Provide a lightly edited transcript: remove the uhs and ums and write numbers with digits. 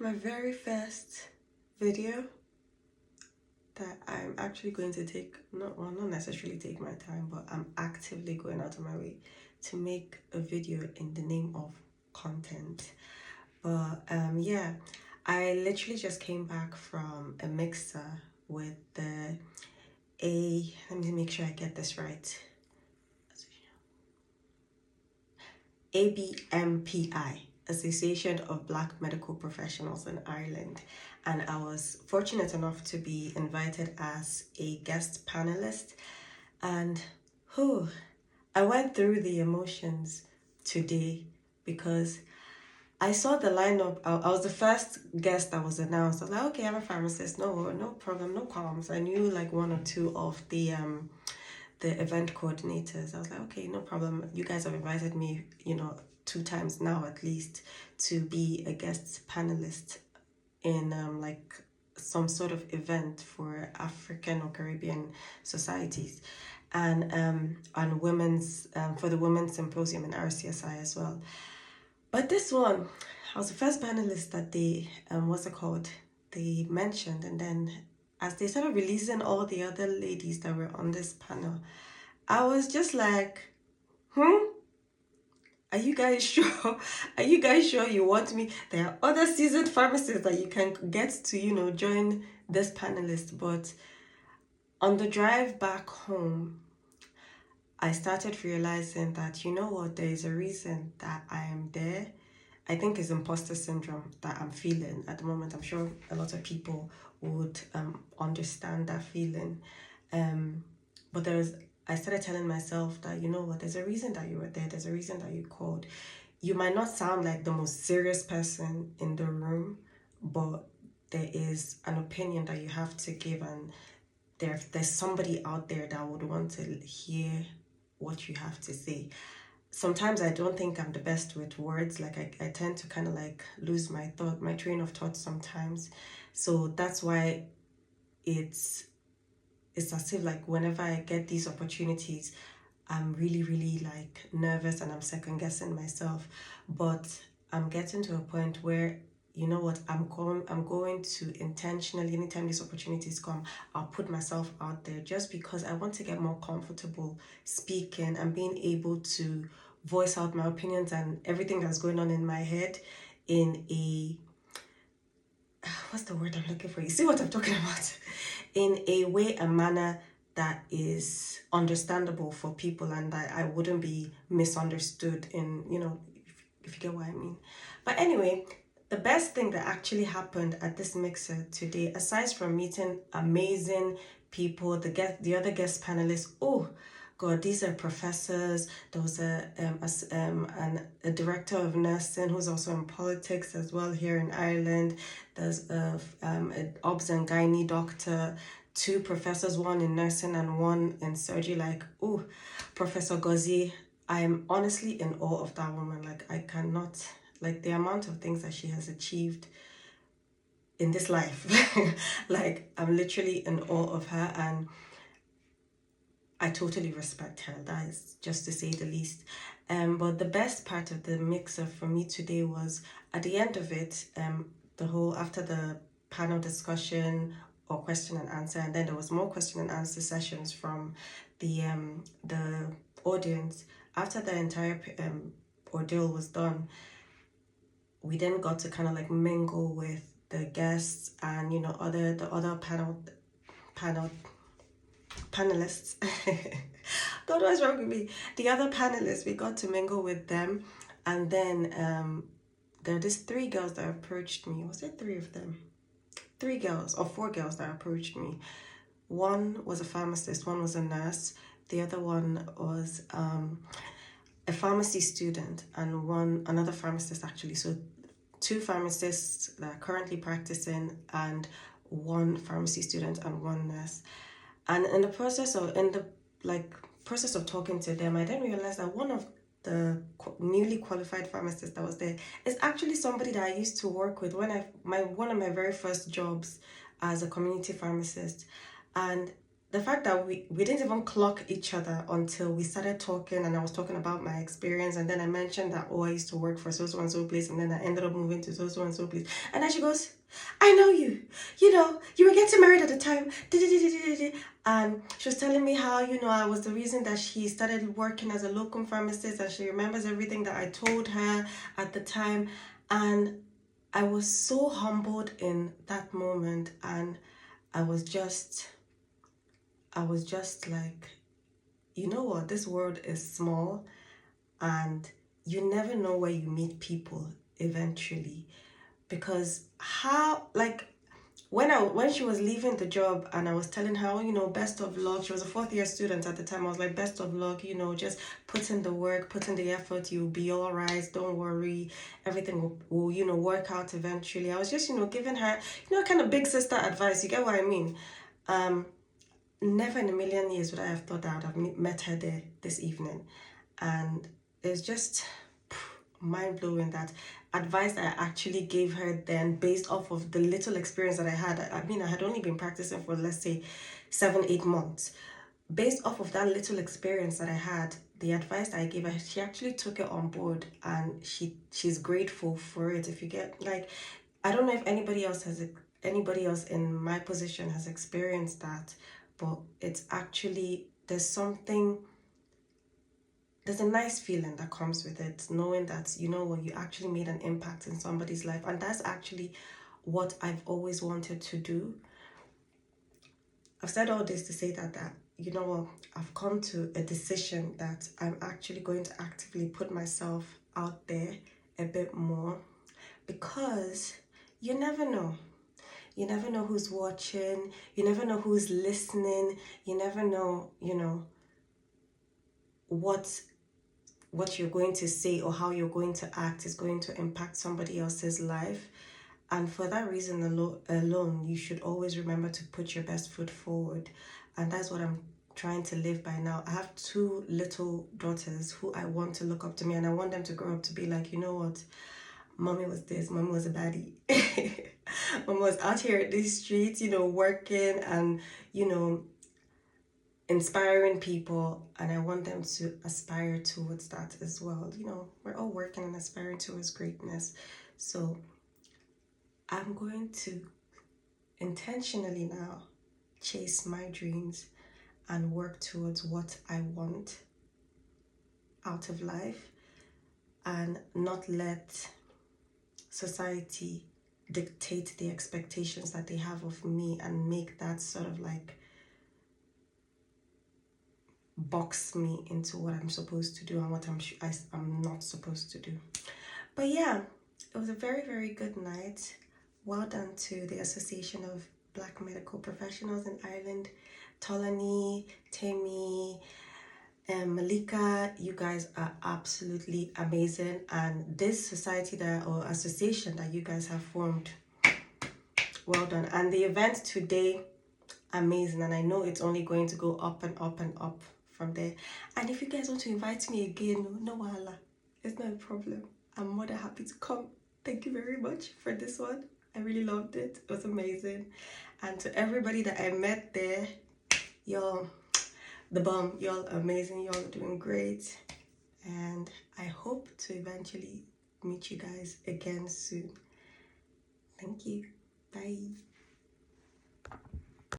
my very first video that I'm actually going to take, not necessarily take my time, but I'm actively going out of my way to make a video in the name of content. But yeah, I literally just came back from a mixer with let me make sure I get this right, ABMPI, Association of Black Medical Professionals in Ireland, and I was fortunate enough to be invited as a guest panelist. And I went through the emotions today because I saw the lineup. I was the first guest that was announced. I was like, okay, I'm a pharmacist. No problem, no qualms. I knew like one or two of the event coordinators. I was like, okay, no problem. You guys have invited me, 2 times now at least, to be a guest panelist in like some sort of event for African or Caribbean societies, and women's for the Women's Symposium in RCSI as well. But this one, I was the first panelist that they they mentioned, and then as they started releasing all the other ladies that were on this panel, I was just like, are you guys sure? Are you guys sure you want me? There are other seasoned pharmacists that you can get to, join this panelist. But on the drive back home, I started realizing that, there is a reason that I am there. I think it's imposter syndrome that I'm feeling at the moment. I'm sure a lot of people would understand that feeling. But I started telling myself that, there's a reason that you were there. There's a reason that you called. You might not sound like the most serious person in the room, but there is an opinion that you have to give, and there's somebody out there that would want to hear what you have to say. Sometimes I don't think I'm the best with words. Like I tend to kind of like lose my train of thought sometimes. So that's why it's as if like whenever I get these opportunities, I'm really, really like nervous and I'm second guessing myself. But I'm getting to a point where, I'm going to intentionally, anytime these opportunities come, I'll put myself out there just because I want to get more comfortable speaking and being able to voice out my opinions and everything that's going on in my head in a, what's the word I'm looking for? You see what I'm talking about? In a way, a manner that is understandable for people and that I wouldn't be misunderstood in, if you get what I mean. But anyway, the best thing that actually happened at this mixer today, aside from meeting amazing people, the other guest panelists, oh God, these are professors. There was a director of nursing who's also in politics as well here in Ireland. There's an obs and gynae doctor, 2 professors, one in nursing and one in surgery. Like, oh, Professor Gozi, I'm honestly in awe of that woman. Like, I cannot, like the amount of things that she has achieved in this life. Like, I'm literally in awe of her, and I totally respect her. That is just to say the least. But the best part of the mixer for me today was at the end of it, after the panel discussion or question and answer, and then there was more question and answer sessions from the audience. After the entire ordeal was done, we then got to kind of like mingle with the guests and the other panelists. God, what's wrong with me? The other panelists, we got to mingle with them, and then there are these 3 girls that approached me. Was it 3 of them? 3 girls or 4 girls that approached me. One was a pharmacist, one was a nurse, the other one was a pharmacy student, and another pharmacist actually. So 2 pharmacists that are currently practicing, and 1 pharmacy student and 1 nurse. And in the process of talking to them, I didn't realize that one of the newly qualified pharmacists that was there is actually somebody that I used to work with one of my very first jobs as a community pharmacist. And the fact that we didn't even clock each other until we started talking, and I was talking about my experience, and then I mentioned that, oh, I used to work for so and so place, and then I ended up moving to so and so place. And then she goes, I know you. You know, you were getting married at the time. And she was telling me how, you know, I was the reason that she started working as a locum pharmacist, and she remembers everything that I told her at the time. And I was so humbled in that moment, and I was just like, you know what, this world is small, and you never know where you meet people eventually. Because how, like, when she was leaving the job and I was telling her, oh, you know, best of luck. She was a fourth year student at the time. I was like, best of luck, you know, just put in the work, put in the effort, you'll be all right, don't worry, everything will, you know, work out eventually. I was just, you know, giving her, you know, kind of big sister advice, you get what I mean? Never in a million years would I have thought that I would have met her there this evening. And it's just mind-blowing that advice that I actually gave her then, based off of the little experience that I had. I mean, I had only been practicing for, let's say, 7-8 months. Based off of that little experience that I had, the advice that I gave her, she actually took it on board, and she's grateful for it. If you get, like, I don't know if anybody else in my position has experienced that, but it's actually, there's a nice feeling that comes with it, knowing that, you know what, you actually made an impact in somebody's life. And that's actually what I've always wanted to do. I've said all this to say that you know what, I've come to a decision that I'm actually going to actively put myself out there a bit more, because you never know. You never know who's watching. You never know who's listening. You never know, you know, what you're going to say or how you're going to act is going to impact somebody else's life. And for that reason alone, you should always remember to put your best foot forward. And that's what I'm trying to live by now. I have 2 little daughters who I want to look up to me, and I want them to grow up to be like, you know what, mommy was this, mommy was a baddie. Mom was out here at these streets, you know, working and, you know, inspiring people, and I want them to aspire towards that as well. You know, we're all working and aspiring towards greatness. So I'm going to intentionally now chase my dreams and work towards what I want out of life, and not let society dictate the expectations that they have of me and make that sort of like box me into what I'm supposed to do and what I'm not supposed to do. But yeah, it was a very, very good night. Well done to the Association of Black Medical Professionals in Ireland. Tolani, Temi, and Malika, you guys are absolutely amazing. And this society or association that you guys have formed, well done. And the event today, amazing. And I know it's only going to go up and up and up from there. And if you guys want to invite me again, no wahala, it's not a problem. I'm more than happy to come. Thank you very much for this one. I really loved it. It was amazing. And to everybody that I met there, y'all, the bomb, y'all amazing. Y'all are doing great. And I hope to eventually meet you guys again soon. Thank you. Bye.